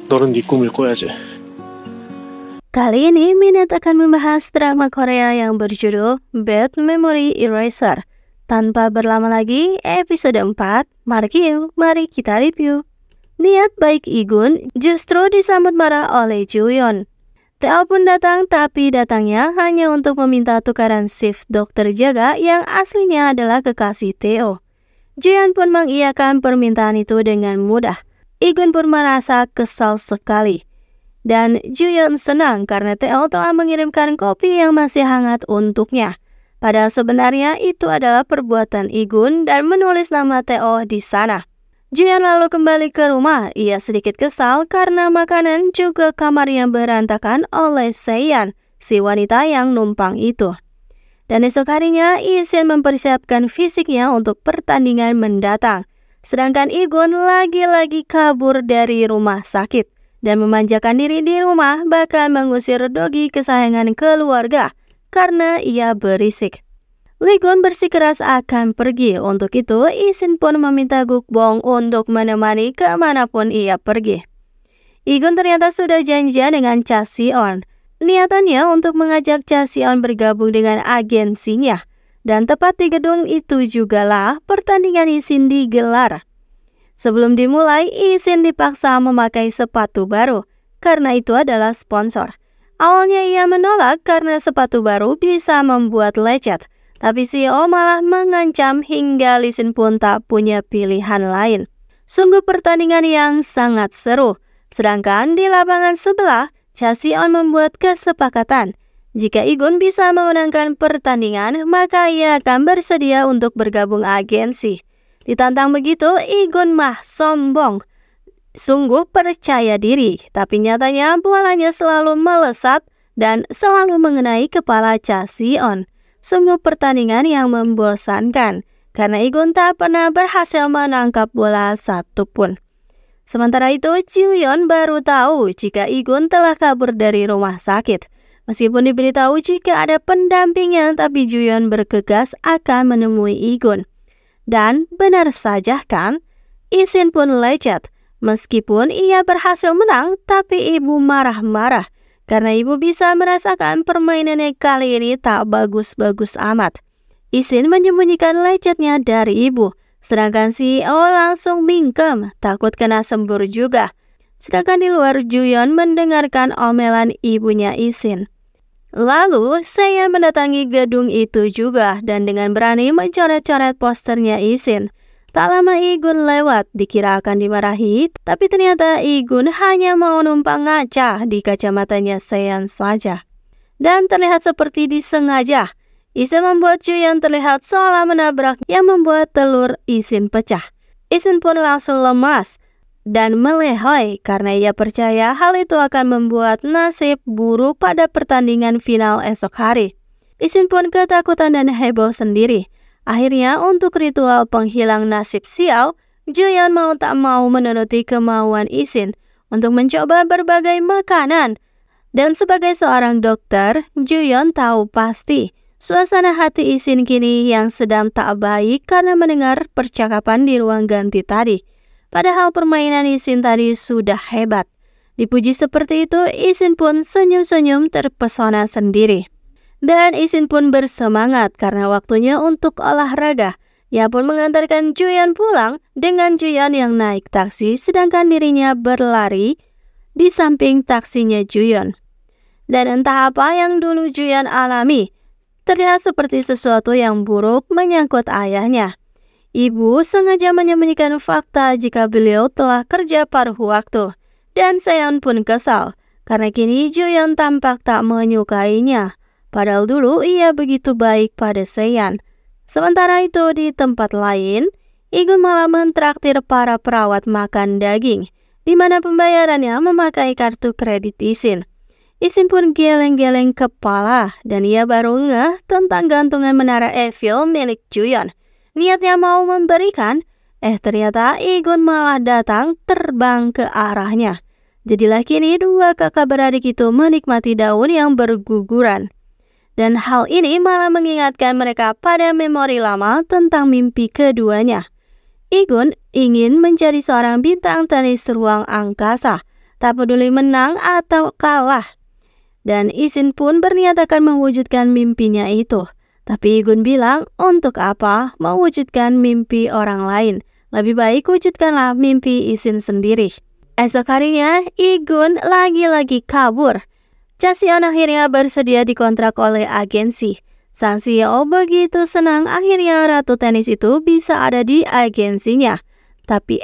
너는 네 꿈을 꿔야지. Kali ini Minette akan membahas drama Korea yang berjudul Bad Memory Eraser. Tanpa berlama lagi, episode 4, mari kita review. Niat baik Igun justru disambut marah oleh Juyeon. Teo pun datang, tapi datangnya hanya untuk meminta tukaran shift dokter jaga yang aslinya adalah kekasih Teo. Juyeon pun mengiyakan permintaan itu dengan mudah. Igun pun merasa kesal sekali. Dan Juyeon senang karena Teo telah mengirimkan kopi yang masih hangat untuknya. Padahal sebenarnya itu adalah perbuatan Igun dan menulis nama Teo di sana. Juyeon lalu kembali ke rumah. Ia sedikit kesal karena makanan juga kamarnya berantakan oleh Seiyan, si wanita yang numpang itu. Dan esok harinya, Isin mempersiapkan fisiknya untuk pertandingan mendatang. Sedangkan Igun lagi-lagi kabur dari rumah sakit dan memanjakan diri di rumah, bahkan mengusir Dogi kesayangan keluarga karena ia berisik. Ligun bersikeras akan pergi. Untuk itu, Isin pun meminta Gukbong untuk menemani kemanapun ia pergi. Igun ternyata sudah janjian dengan Cha Si-on. Niatannya untuk mengajak Cha Si-on bergabung dengan agensinya. Dan tepat di gedung itu jugalah pertandingan Isin digelar. Sebelum dimulai, Isin dipaksa memakai sepatu baru, karena itu adalah sponsor. Awalnya ia menolak karena sepatu baru bisa membuat lecet, tapi CEO malah mengancam hingga Isin pun tak punya pilihan lain. Sungguh pertandingan yang sangat seru, sedangkan di lapangan sebelah, Cha Si-on membuat kesepakatan. Jika Igun bisa memenangkan pertandingan, maka ia akan bersedia untuk bergabung agensi. Ditantang begitu, Igun mah sombong. Sungguh percaya diri, tapi nyatanya bolanya selalu melesat dan selalu mengenai kepala Cha Si-on. Sungguh pertandingan yang membosankan, karena Igun tak pernah berhasil menangkap bola satupun. Sementara itu, Juyeon baru tahu jika Igun telah kabur dari rumah sakit. Meskipun diberitahu jika ada pendampingnya, tapi Juyeon bergegas akan menemui Igun. Dan benar saja kan, Isin pun lecet. Meskipun ia berhasil menang, tapi ibu marah-marah. Karena ibu bisa merasakan permainannya kali ini tak bagus-bagus amat. Isin menyembunyikan lecetnya dari ibu. Sedangkan CEO langsung bingkem, takut kena sembur juga. Sedangkan di luar, Juyeon mendengarkan omelan ibunya Isin. Lalu, saya mendatangi gedung itu juga dan dengan berani mencoret-coret posternya Isin. Tak lama Igun lewat, dikira akan dimarahi, tapi ternyata Igun hanya mau numpang ngaca di kacamatanya Seiyan saja. Dan terlihat seperti disengaja. Isin membuat Juyeon terlihat seolah menabrak yang membuat telur Isin pecah. Isin pun langsung lemas dan melehoi karena ia percaya hal itu akan membuat nasib buruk pada pertandingan final esok hari. Isin pun ketakutan dan heboh sendiri. Akhirnya untuk ritual penghilang nasib sial, Juyeon mau tak mau menuruti kemauan Isin untuk mencoba berbagai makanan. Dan sebagai seorang dokter, Juyeon tahu pasti suasana hati Isin kini yang sedang tak baik karena mendengar percakapan di ruang ganti tadi. Padahal permainan Isin tadi sudah hebat. Dipuji seperti itu, Isin pun senyum-senyum terpesona sendiri. Dan Isin pun bersemangat karena waktunya untuk olahraga. Ia pun mengantarkan Juyeon pulang dengan Juyeon yang naik taksi sedangkan dirinya berlari di samping taksinya Juyeon. Dan entah apa yang dulu Juyeon alami, terlihat seperti sesuatu yang buruk menyangkut ayahnya. Ibu sengaja menyembunyikan fakta jika beliau telah kerja paruh waktu. Dan Seiyan pun kesal, karena kini Juyeon tampak tak menyukainya. Padahal dulu ia begitu baik pada Seiyan. Sementara itu di tempat lain, Igun malah mentraktir para perawat makan daging, di mana pembayarannya memakai kartu kredit Isin. Isin pun geleng-geleng kepala, dan ia baru ngeh tentang gantungan menara Eiffel milik Juyeon. Niatnya mau memberikan, ternyata Igun malah datang terbang ke arahnya. Jadilah kini dua kakak beradik itu menikmati daun yang berguguran. Dan hal ini malah mengingatkan mereka pada memori lama tentang mimpi keduanya. Igun ingin menjadi seorang bintang tenis ruang angkasa. tak peduli menang atau kalah. Dan Isin pun berniat akan mewujudkan mimpinya itu. Tapi Igun bilang, untuk apa mewujudkan mimpi orang lain? Lebih baik wujudkanlah mimpi Isin sendiri. Esok harinya, Igun lagi-lagi kabur. Cha Si-eon akhirnya bersedia dikontrak oleh agensi. Sang CEO begitu senang akhirnya ratu tenis itu bisa ada di agensinya. Tapi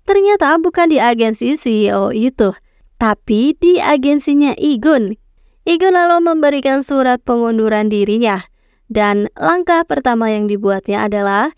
ternyata bukan di agensi CEO itu, tapi di agensinya Igun. Igun lalu memberikan surat pengunduran dirinya. Dan langkah pertama yang dibuatnya adalah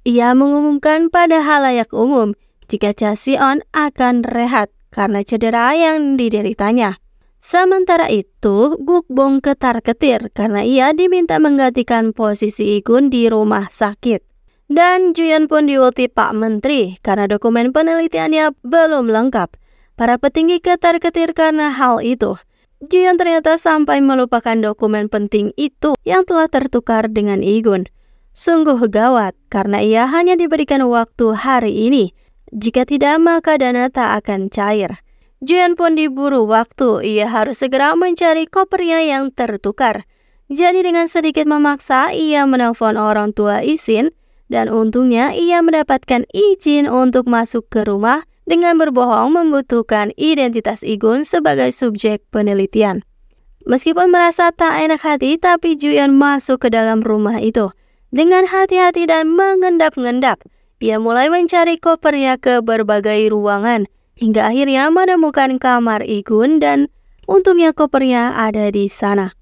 ia mengumumkan pada halayak umum jika Cha Si-eon akan rehat karena cedera yang dideritanya. Sementara itu, Gukbong ketar-ketir karena ia diminta menggantikan posisi Igun di rumah sakit. Dan Juyeon pun diuti Pak Menteri karena dokumen penelitiannya belum lengkap. Para petinggi ketar-ketir karena hal itu. Juyeon ternyata sampai melupakan dokumen penting itu yang telah tertukar dengan Igun. Sungguh gawat karena ia hanya diberikan waktu hari ini. Jika tidak maka dana tak akan cair. Juyeon pun diburu waktu, ia harus segera mencari kopernya yang tertukar. Jadi dengan sedikit memaksa ia menelpon orang tua Isin dan untungnya ia mendapatkan izin untuk masuk ke rumah dengan berbohong membutuhkan identitas Igun sebagai subjek penelitian. Meskipun merasa tak enak hati, tapi Juyeon masuk ke dalam rumah itu. Dengan hati-hati dan mengendap-endap, ia mulai mencari kopernya ke berbagai ruangan, hingga akhirnya menemukan kamar Igun dan untungnya kopernya ada di sana.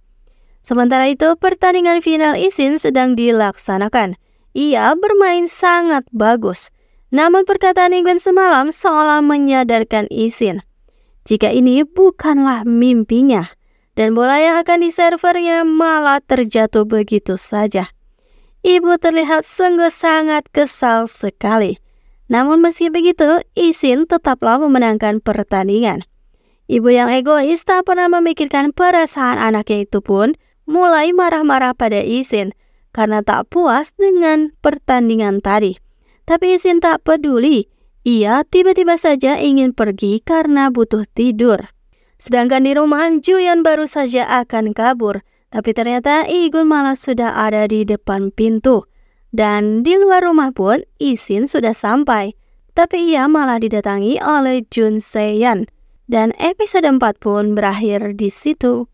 Sementara itu, pertandingan final Isin sedang dilaksanakan. Ia bermain sangat bagus. Namun perkataan Igun semalam seolah menyadarkan Isin jika ini bukanlah mimpinya dan bola yang akan diservernya malah terjatuh begitu saja. Ibu terlihat sungguh sangat kesal sekali. Namun meski begitu, Isin tetaplah memenangkan pertandingan. Ibu yang egois tak pernah memikirkan perasaan anaknya itu pun mulai marah-marah pada Isin karena tak puas dengan pertandingan tadi. Tapi Isin tak peduli, ia tiba-tiba saja ingin pergi karena butuh tidur. Sedangkan di rumah, Juyeon baru saja akan kabur, tapi ternyata Igun malah sudah ada di depan pintu. Dan di luar rumah pun, Isin sudah sampai, tapi ia malah didatangi oleh Jun Se-yeon. Dan episode 4 pun berakhir di situ.